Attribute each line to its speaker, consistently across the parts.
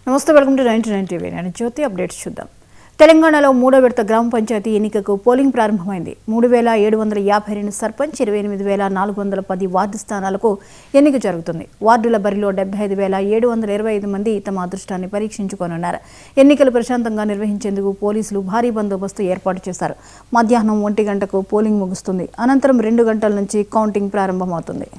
Speaker 1: నమస్తే, welcome to 99 TV. నేను జ్యోతి. Updates చూద్దాం. తెలంగాణలో మూడో విడత గ్రామ పంచాయతీ ఎన్నికకు పోలింగ్ ప్రారంభమైంది. 3752 సర్పంచ్, 28410 వార్డు స్థానాలకు ఎన్నిక జరుగుతుంది. వార్డుల బరిలో 75725 మంది తమ అదృష్టాన్ని పరీక్షించుకోనున్నారు. ఎన్నికలు ప్రశాంతంగా నిర్వహించేందుకు పోలీసులు భారీ బందోబస్తు ఏర్పాటు చేశారు. మధ్యాహ్నం 1 గంటకు పోలింగ్ ముగుస్తుంది. అనంతరం 2 గంటల నుంచి కౌంటింగ్ ప్రారంభమవుతుంది.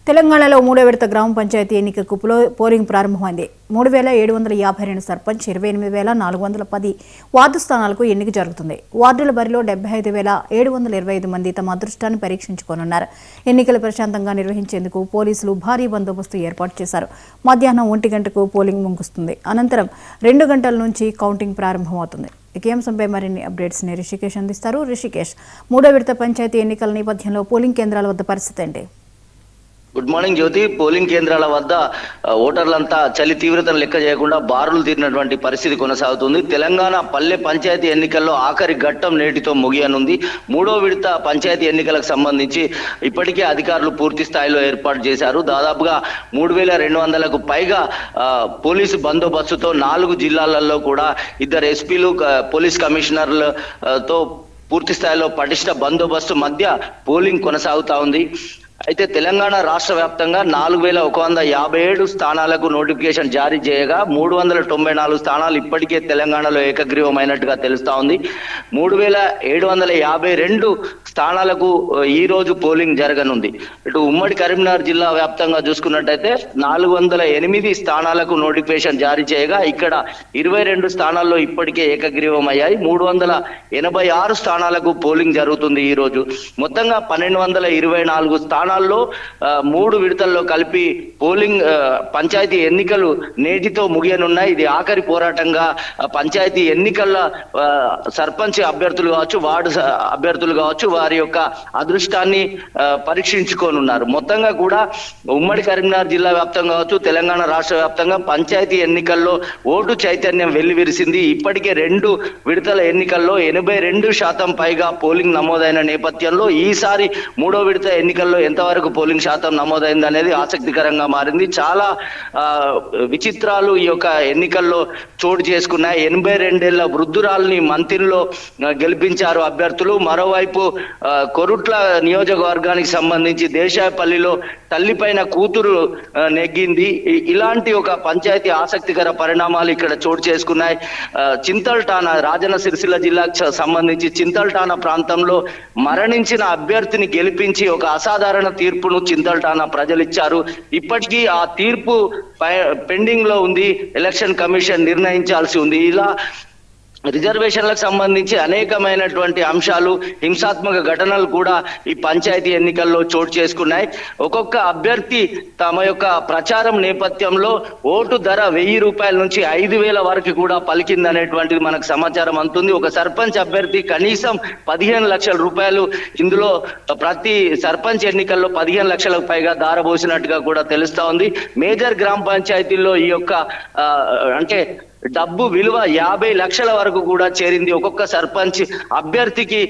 Speaker 1: తెలంగాణలో మూడో విడత గ్రామ పంచాయతీ ఎన్నికకు పోలింగ్ ప్రారంభమైంది. 3752 సర్పంచ్, 28410 వార్డు స్థానాలకు ఎన్నిక జరుగుతుంది. వార్డుల బరిలో 75725 మంది తమ అదృష్టాన్ని పరీక్షించుకోనున్నారు. ఎన్నికలు ప్రశాంతంగా నిర్వహించేందుకు పోలీసులు భారీ బందోబస్తు ఏర్పాటు చేశారు. మధ్యాహ్నం 1 గంటకు పోలింగ్ ముగుస్తుంది. అనంతరం 2 గంటల నుంచి కౌంటింగ్ ప్రారంభమవుతుంది. ఈ అంశంపై మరిన్ని అప్డేట్స్ ని రిషికేష్ అందిస్తారు. రిషికేష్, మూడో విడత పంచాయతీ ఎన్నికల నేపథ్యంలో పోలింగ్ కేంద్రాల వద్ద పరిస్థితి ఏంటి?
Speaker 2: గుడ్ మార్నింగ్ జ్యోతి. పోలింగ్ కేంద్రాల వద్ద ఓటర్లంతా చలి తీవ్రతను లెక్క చేయకుండా బారులు తీరినటువంటి పరిస్థితి కొనసాగుతుంది. తెలంగాణ పల్లె పంచాయతీ ఎన్నికల్లో ఆఖరి ఘట్టం నేటితో ముగియనుంది. మూడో విడత పంచాయతీ ఎన్నికలకు సంబంధించి ఇప్పటికే అధికారులు పూర్తి స్థాయిలో ఏర్పాటు చేశారు. దాదాపుగా 3200కు పైగా పోలీసు బందోబస్తుతో 4 జిల్లాలలో కూడా 2 ఎస్పీలు, పోలీస్ కమిషనర్లతో పూర్తి స్థాయిలో పటిష్ట బందోబస్తు మధ్య పోలింగ్ కొనసాగుతా ఉంది. అయితే తెలంగాణ రాష్ట్ర వ్యాప్తంగా 4157 స్థానాలకు నోటిఫికేషన్ జారీ చేయగా 394 స్థానాలు ఇప్పటికే తెలంగాణలో ఏకగ్రీవమైనట్టుగా తెలుస్తా ఉంది. 3752 స్థానాలకు ఈ రోజు పోలింగ్ జరగనుంది. ఇటు ఉమ్మడి కరీంనగర్ జిల్లా వ్యాప్తంగా చూసుకున్నట్టయితే 408 స్థానాలకు నోటిఫికేషన్ జారీ చేయగా ఇక్కడ 22 స్థానాల్లో ఇప్పటికే ఏకగ్రీవం అయ్యాయి. 386 స్థానాలకు పోలింగ్ జరుగుతుంది. ఈ రోజు మొత్తంగా 1224 స్థానాల్లో 3 విడతల్లో కలిపి పోలింగ్ పంచాయతీ ఎన్నికలు నేటితో ముగియనున్నాయి. ఇది ఆఖరి పోరాటంగా పంచాయతీ ఎన్నికల సర్పంచ్ అభ్యర్థులు కావచ్చు, వార్డు అభ్యర్థులు కావచ్చు, వారి యొక్క అదృష్టాన్ని పరీక్షించుకోనున్నారు. మొత్తంగా కూడా ఉమ్మడి కరీంనగర్ జిల్లా వ్యాప్తంగా కావచ్చు, తెలంగాణ రాష్ట్ర వ్యాప్తంగా పంచాయతీ ఎన్నికల్లో ఓటు చైతన్యం వెల్లివిరిసింది. ఇప్పటికే 2 విడతల ఎన్నికల్లో 82% పైగా పోలింగ్ నమోదైన నేపథ్యంలో ఈసారి మూడో విడత ఎన్నికల్లో ఎంతవరకు పోలింగ్ శాతం నమోదైంది అనేది ఆసక్తికరంగా మారింది. చాలా విచిత్రాలు ఈ యొక్క ఎన్నికల్లో చోటు చేసుకున్నాయి. 82 ఏళ్ల వృద్ధురాల్ని మంతిలో గెలిపించారు అభ్యర్థులు. మరోవైపు కొరుట్ల నియోజకవర్గానికి సంబంధించి దేశాయపల్లిలో తల్లిపైన కూతురు నెగ్గింది. ఇలాంటి ఒక పంచాయతీ ఆసక్తికర పరిణామాలు ఇక్కడ చోటు చేసుకున్నాయి. చింతల్టానా, రాజన్న సిరిసిల్ల జిల్లాకు సంబంధించి చింతల్టానా ప్రాంతంలో మరణించిన అభ్యర్థిని గెలిపించి ఒక అసాధారణ తీర్పును చింతల్టానా ప్రజలు ఇచ్చారు. ఇప్పటికీ ఆ తీర్పు పెండింగ్ లో ఉంది. ఎలక్షన్ కమిషన్ నిర్ణయించాల్సి ఉంది. ఇలా రిజర్వేషన్లకు సంబంధించి అనేకమైనటువంటి అంశాలు, హింసాత్మక ఘటనలు కూడా ఈ పంచాయతీ ఎన్నికల్లో చోటు చేసుకున్నాయి. ఒక్కొక్క అభ్యర్థి తమ యొక్క ప్రచారం నేపథ్యంలో ఓటు ధర 1000 రూపాయల నుంచి 5000 వరకు కూడా పలికిందనేటువంటిది మనకు సమాచారం అందుతుంది. ఒక సర్పంచ్ అభ్యర్థి కనీసం 15 లక్షల రూపాయలు ఇందులో ప్రతి సర్పంచ్ ఎన్నికల్లో 15 లక్షలకు పైగా దారబోసినట్టుగా కూడా తెలుస్తా ఉంది. మేజర్ గ్రామ పంచాయతీల్లో ఈ యొక్క అంటే డబ్బు విలువ 50 లక్షల వరకు కూడా చేరింది. ఒక్కొక్క సర్పంచ్ అభ్యర్థికి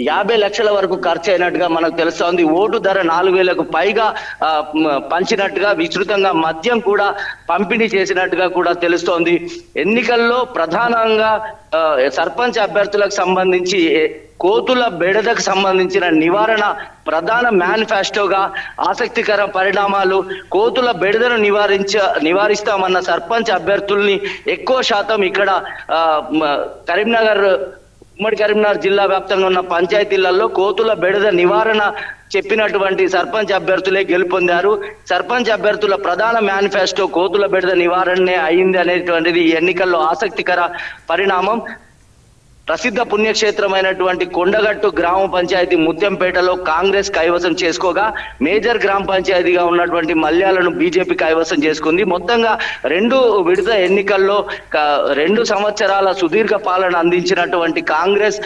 Speaker 2: 50 లక్షల వరకు ఖర్చు అయినట్టుగా మనకు తెలుస్తోంది. ఓటు ధర 4,000కు పైగా పంచినట్టుగా, విస్తృతంగా మద్యం కూడా పంపిణీ చేసినట్టుగా కూడా తెలుస్తోంది. ఎన్నికల్లో ప్రధానంగా సర్పంచ్ అభ్యర్థులకు సంబంధించి కోతుల బెడదకు సంబంధించిన నివారణ ప్రధాన మేనిఫెస్టోగా ఆసక్తికర పరిణామాలు. కోతుల బెడదను నివారిస్తామన్న సర్పంచ్ అభ్యర్థుల్ని ఎక్కువ శాతం ఇక్కడ ఉమ్మడి కరీంనగర్ జిల్లా వ్యాప్తంగా ఉన్న పంచాయతీలలో కోతుల బెడద నివారణ చెప్పినటువంటి సర్పంచ్ అభ్యర్థులే గెలుపొందారు. సర్పంచ్ అభ్యర్థుల ప్రధాన మేనిఫెస్టో కోతుల బెడద నివారణనే అయింది అనేటువంటిది ఈ ఎన్నికల్లో ఆసక్తికర పరిణామం. ప్రసిద్ధ పుణ్యక్షేత్రమైనటువంటి కొండగట్టు గ్రామ పంచాయతీ ముత్యంపేటలో కాంగ్రెస్ కైవసం చేసుకోగా, మేజర్ గ్రామ పంచాయతీగా ఉన్నటువంటి మల్యాలను బీజేపీ కైవసం చేసుకుంది. మొత్తంగా 2 విడత ఎన్నికల్లో 2 సంవత్సరాల సుదీర్ఘ పాలన అందించినటువంటి కాంగ్రెస్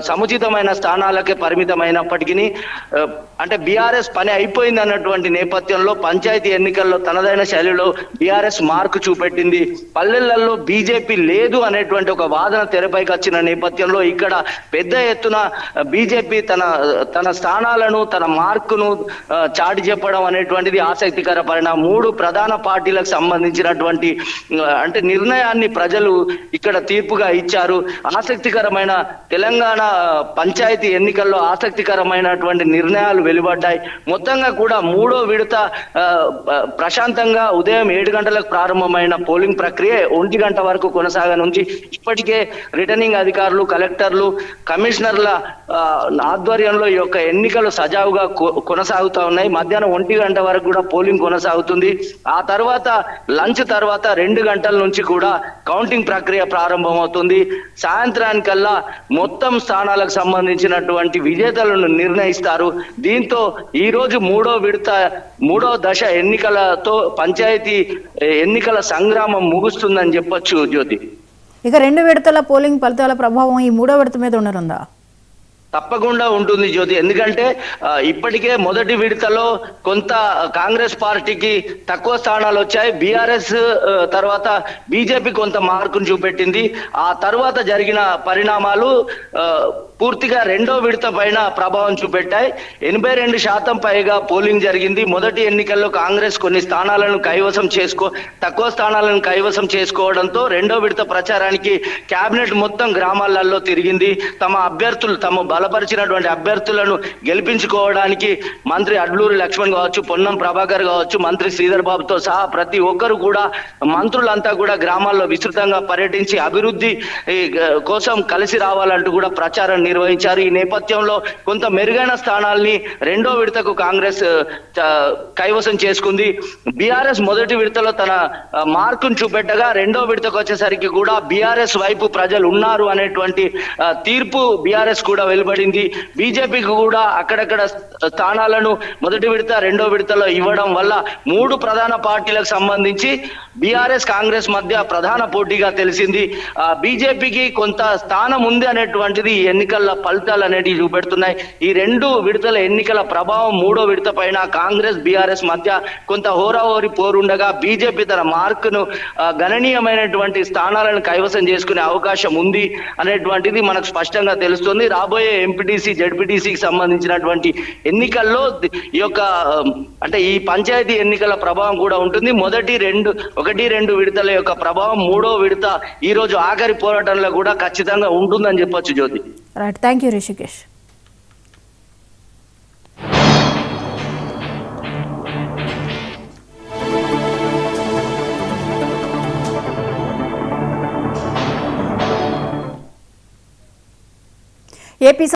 Speaker 2: సముచితమైన స్థానాలకే పరిమితమైనప్పటికీ అంటే బీఆర్ఎస్ పని అయిపోయింది అన్నటువంటి నేపథ్యంలో పంచాయతీ ఎన్నికల్లో తనదైన శైలిలో బీఆర్ఎస్ మార్కు చూపెట్టింది. పల్లెలలో బీజేపీ లేదు అనేటువంటి ఒక వాదన తెరపైకి వచ్చిన నేపథ్యంలో ఇక్కడ పెద్ద ఎత్తున బీజేపీ తన స్థానాలను, తన మార్కును చాటి చెప్పడం అనేటువంటిది ఆసక్తికర పరిణామం. 3 ప్రధాన పార్టీలకు సంబంధించినటువంటి అంటే నిర్ణయాన్ని ప్రజలు ఇక్కడ తీర్పుగా ఇచ్చారు. ఆసక్తికరమైన తెలంగాణ పంచాయతీ ఎన్నికల్లో ఆసక్తికరమైనటువంటి నిర్ణయాలు వెలువడ్డాయి. మొత్తంగా కూడా 3వ విడత ప్రశాంతంగా ఉదయం 7 గంటలకు ప్రారంభమైన పోలింగ్ ప్రక్రియ 1 గంట వరకు కొనసాగనుంది. ఇప్పటికే రిటర్నింగ్ అధికారులు, కలెక్టర్లు, కమిషనర్ల ఆధ్వర్యంలో ఈ యొక్క ఎన్నికలు సజావుగా కొనసాగుతూ ఉన్నాయి. మధ్యాహ్నం 1 గంట వరకు కూడా పోలింగ్ కొనసాగుతుంది. ఆ తర్వాత లంచ్ తర్వాత 2 గంటల నుంచి కూడా కౌంటింగ్ ప్రక్రియ ప్రారంభమవుతుంది. సాయంత్రానికల్లా మొత్తం స్థానాలకు సంబంధించినటువంటి విజేతలను నిర్ణయిస్తారు. దీంతో ఈ రోజు 3వ దశ ఎన్నికలతో పంచాయతీ ఎన్నికల సంగ్రామం ముగుస్తుందని చెప్పొచ్చు జ్యోతి.
Speaker 1: ఇక 2 విడతల పోలింగ్ ఫలితాల ప్రభావం ఈ 3వ విడత మీద ఉండనుందా?
Speaker 2: తప్పకుండా ఉంటుంది జ్యోతి. ఎందుకంటే ఇప్పటికే మొదటి విడతలో కొంత కాంగ్రెస్ పార్టీకి తక్కువ స్థానాలు వచ్చాయి. బీఆర్ఎస్ తర్వాత బీజేపీ కొంత మార్కును చూపెట్టింది. ఆ తర్వాత జరిగిన పరిణామాలు పూర్తిగా 2వ విడత పైన ప్రభావం చూపెట్టాయి. 82% పైగా పోలింగ్ జరిగింది. మొదటి ఎన్నికల్లో కాంగ్రెస్ కొన్ని స్థానాలను తక్కువ స్థానాలను కైవసం చేసుకోవడంతో 2వ విడత ప్రచారానికి కేబినెట్ మొత్తం గ్రామాలలో తిరిగింది. తమ బలపరిచినటువంటి అభ్యర్థులను గెలిపించుకోవడానికి మంత్రి అడ్లూరి లక్ష్మణ్ కావచ్చు, పొన్నం ప్రభాకర్ కావచ్చు, మంత్రి శ్రీధర్ బాబుతో సహా ప్రతి ఒక్కరు కూడా, మంత్రులంతా కూడా గ్రామాల్లో విస్తృతంగా పర్యటించి అభివృద్ధి కోసం కలిసి రావాలంటూ కూడా ప్రచారం నిర్వహించారు. ఈ నేపథ్యంలో కొంత మెరుగైన స్థానాల్ని 2వ విడతకు కాంగ్రెస్ కైవసం చేసుకుంది. బీఆర్ఎస్ మొదటి విడతలో తన మార్కును చూపెట్టగా 2వ విడతకు వచ్చేసరికి కూడా బీఆర్ఎస్ వైపు ప్రజలు ఉన్నారు అనేటువంటి తీర్పు బీఆర్ఎస్ కూడా వెలువడింది. బీజేపీకి కూడా అక్కడక్కడ స్థానాలను మొదటి విడత 2వ విడతలో ఇవ్వడం వల్ల 3 ప్రధాన పార్టీలకు సంబంధించి బీఆర్ఎస్ కాంగ్రెస్ మధ్య ప్రధాన పోటీగా తెలిసింది. బీజేపీకి కొంత స్థానం ఉంది అనేటువంటిది ఎన్నికల ఫలితాలు అనేటివి చూపెడుతున్నాయి. ఈ 2 విడతల ఎన్నికల ప్రభావం 3వ విడత పైన కాంగ్రెస్ బీఆర్ఎస్ మధ్య కొంత హోరాహోరీ పోరుండగా బీజేపీ తన మార్కును గణనీయమైనటువంటి స్థానాలను కైవసం చేసుకునే అవకాశం ఉంది అనేటువంటిది మనకు స్పష్టంగా తెలుస్తుంది. రాబోయే ఎంపీటీసీ, జెడ్పీటీసీకి సంబంధించినటువంటి ఎన్నికల్లో ఈ యొక్క అంటే ఈ పంచాయతీ ఎన్నికల ప్రభావం కూడా ఉంటుంది. 1-2 విడతల యొక్క ప్రభావం 3వ విడత ఈ రోజు ఆఖరి పోరాటంలో కూడా ఖచ్చితంగా ఉంటుందని చెప్పొచ్చు Jyothi.
Speaker 1: Right, thank you Rishikesh. AP